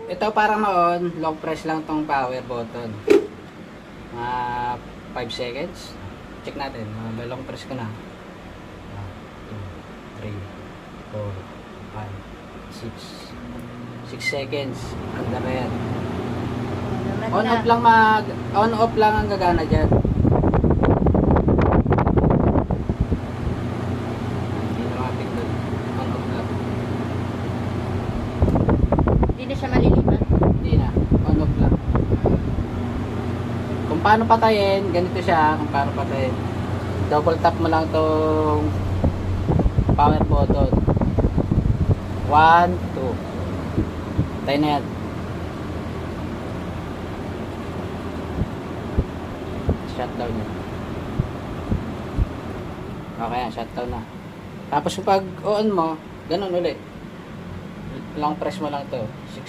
Ito parang noon, long press lang tong power button. Mga 5 seconds. Check natin. Long press ko na. 1, 2, 3, 4, 5, 6. 6 seconds. Under na yan. On off lang ang gagana dyan. Hindi na mapindot. On off lang. Hindi na siya malilipat. Hindi na. On off lang. Kung paano patayin, ganito siya. Kung paano patayin. Double tap mo lang tong power button. 1, 2. Patay na yan. Shutdown yun. Okay, shutdown na. Tapos pag on mo, ganun ulit. Long press mo lang to. 6